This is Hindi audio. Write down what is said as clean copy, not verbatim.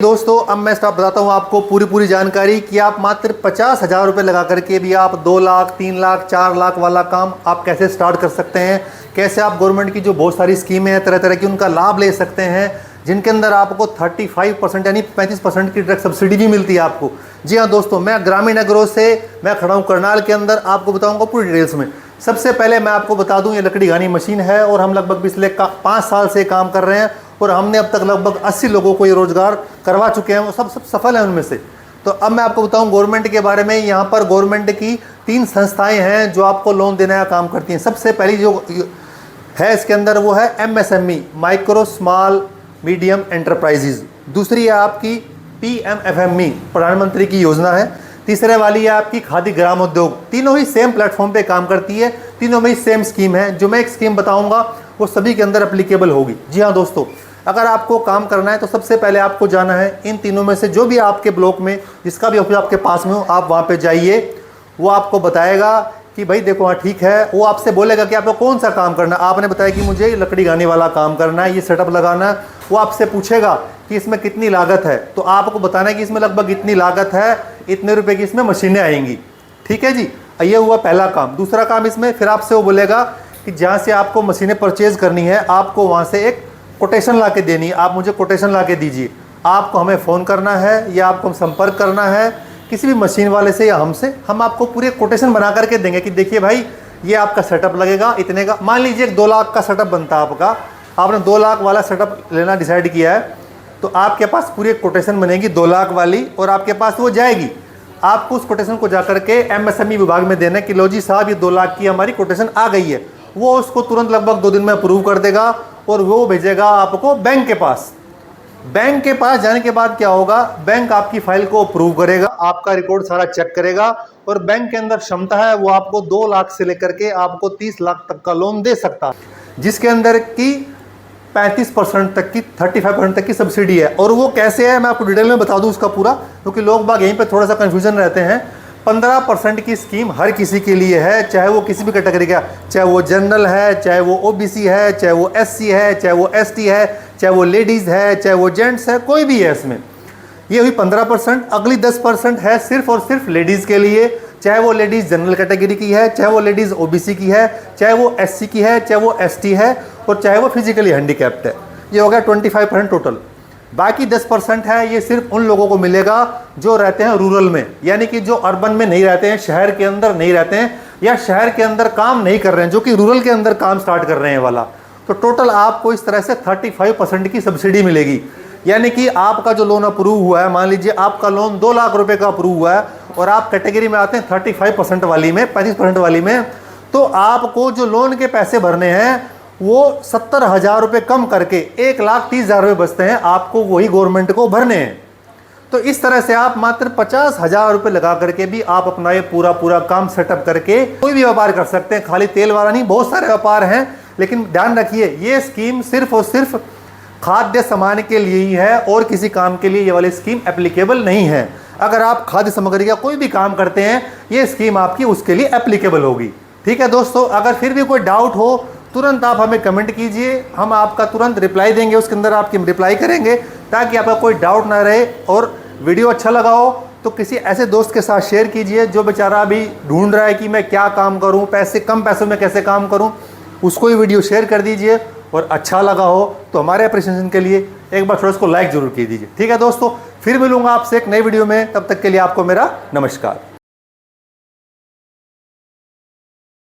दोस्तों अब मैं स्टाफ बताता हूँ आपको पूरी जानकारी कि आप मात्र 50,000 रुपये लगा करके भी आप 2 लाख 3 लाख 4 लाख वाला काम आप कैसे स्टार्ट कर सकते हैं। कैसे आप गवर्नमेंट की जो बहुत सारी स्कीमें हैं तरह तरह की उनका लाभ ले सकते हैं, जिनके अंदर आपको 35% यानी 35% की डायरेक्ट सब्सिडी भी मिलती है आपको। जी हाँ दोस्तों, मैं ग्रामीण एग्रो से मैं खड़ा हूँ करनाल के अंदर, आपको बताऊँगा पूरी डिटेल्स में। सबसे पहले मैं आपको बता दूँ, ये लकड़ी घानी मशीन है और हम लगभग पिछले 5 साल से काम कर रहे हैं और हमने अब तक लगभग 80 लोगों को ये रोज़गार करवा चुके हैं, वो सब सफल हैं उनमें से। तो अब मैं आपको बताऊं गवर्नमेंट के बारे में। यहाँ पर गवर्नमेंट की 3 संस्थाएं हैं जो आपको लोन देने का काम करती हैं। सबसे पहली जो है इसके अंदर वो है MSME, micro small medium enterprises. दूसरी है आपकी PMFME, प्रधानमंत्री की योजना है। तीसरे वाली है आपकी खादी ग्राम उद्योग। तीनों ही सेम प्लेटफॉर्म पे काम करती है, तीनों में ही सेम स्कीम है। जो मैं एक स्कीम बताऊंगा वो सभी के अंदर एप्लीकेबल होगी। जी हाँ दोस्तों, अगर आपको काम करना है तो सबसे पहले आपको जाना है इन तीनों में से जो भी आपके ब्लॉक में जिसका भी ऑफिस आपके पास में हो, आप वहाँ पे जाइए। वो आपको बताएगा कि भाई देखो हाँ ठीक है। वो आपसे बोलेगा कि आपको कौन सा काम करना है। आपने बताया कि मुझे लकड़ी घानी वाला काम करना है, ये सेटअप लगाना है। वो आपसे पूछेगा कि इसमें कितनी लागत है, तो आपको बताना है कि इसमें लगभग इतनी लागत है, इतने रुपए की इसमें मशीनें आएंगी। ठीक है जी, ये हुआ पहला काम। दूसरा काम इसमें फिर आपसे वो बोलेगा कि जहाँ से आपको मशीनें परचेज करनी है आपको वहाँ से एक कोटेशन ला के देनी है। आप मुझे कोटेशन ला के dीजिए। आपको हमें फ़ोन करना है या आपको संपर्क करना है किसी भी मशीन वाले से या हमसे, हम आपको पूरे कोटेशन बना करके देंगे कि देखिए भाई ये आपका सेटअप लगेगा इतने का। मान लीजिए 2 लाख का सेटअप बनता है आपका, आपने 2 लाख वाला सेटअप लेना डिसाइड किया है, तो आपके पास पूरी कोटेशन बनेगी 2 लाख वाली और आपके पास वो जाएगी। आपको उस कोटेशन को जा करके MSME विभाग में देना कि लो जी साहब ये 2 लाख की हमारी कोटेशन आ गई है। वो उसको तुरंत लगभग 2 दिन में अप्रूव कर देगा और वो भेजेगा आपको बैंक के पास। बैंक के पास जाने के बाद क्या होगा, बैंक आपकी फाइल को अप्रूव करेगा, आपका रिकॉर्ड सारा चेक करेगा और बैंक के अंदर क्षमता है वो आपको 2 लाख से लेकर के आपको 30 लाख तक का लोन दे सकता है, जिसके अंदर की 35% तक की 35% तक की सब्सिडी है। और वो कैसे है मैं आपको डिटेल में बता दूं उसका पूरा, क्योंकि लोग बाग यहीं पे थोड़ा सा कन्फ्यूजन रहते हैं। 15% की स्कीम हर किसी के लिए है, चाहे वो किसी भी कैटेगरी का, चाहे वो जनरल है, चाहे वो OBC है, चाहे वो SC है, चाहे वो ST है, चाहे वो लेडीज़ है, चाहे वो जेंट्स है, कोई भी है इसमें। ये हुई 15%। अगली 10% है सिर्फ और सिर्फ लेडीज़ के लिए, चाहे वो लेडीज़ जनरल कैटेगरी की है, चाहे वो लेडीज़ OBC की है, चाहे वो SC की है, चाहे वो ST है और चाहे वो फिजिकली हैंडीकैप्ड है। ये हो गया 25% टोटल। बाकी 10% है ये सिर्फ उन लोगों को मिलेगा जो रहते हैं रूरल में, यानी कि जो अर्बन में नहीं रहते हैं, शहर के अंदर नहीं रहते हैं या शहर के अंदर काम नहीं कर रहे हैं, जो कि रूरल के अंदर काम स्टार्ट कर रहे हैं वाला। तो टोटल आपको इस तरह से 35% की सब्सिडी मिलेगी। यानी कि आपका जो लोन अप्रूव हुआ है, मान लीजिए आपका लोन 2 लाख रुपए का अप्रूव हुआ है और आप कैटेगरी में आते हैं 35% वाली में, 35% वाली में, तो आपको जो लोन के पैसे भरने हैं वो 70,000 रुपये कम करके 1,30,000 रुपये बचते हैं, आपको वही गवर्नमेंट को भरने हैं। तो इस तरह से आप मात्र 50,000 रुपये लगा करके भी आप अपना ये पूरा काम सेटअप करके कोई भी व्यापार कर सकते हैं। खाली तेल वाला नहीं, बहुत सारे व्यापार हैं, लेकिन ध्यान रखिए ये स्कीम सिर्फ और सिर्फ खाद्य सामान के लिए ही है और किसी काम के लिए ये वाली स्कीम एप्लीकेबल नहीं है। अगर आप खाद्य सामग्री का कोई भी काम करते हैं ये स्कीम आपकी उसके लिए एप्लीकेबल होगी। ठीक है दोस्तों, अगर फिर भी कोई डाउट हो तुरंत आप हमें कमेंट कीजिए, हम आपका तुरंत रिप्लाई देंगे, उसके अंदर आपकी रिप्लाई करेंगे ताकि आपका कोई डाउट ना रहे। और वीडियो अच्छा लगा हो तो किसी ऐसे दोस्त के साथ शेयर कीजिए जो बेचारा अभी ढूंढ रहा है कि मैं क्या काम करूं, कम पैसों में कैसे काम करूं, उसको ये वीडियो शेयर कर दीजिए। और अच्छा लगा हो तो हमारे अप्रिसिएशन के लिए एक बार थोड़ा इसको लाइक जरूर कीजिए। ठीक है दोस्तों, फिर मिलूंगा आपसे एक नई वीडियो में, तब तक के लिए आपको मेरा नमस्कार।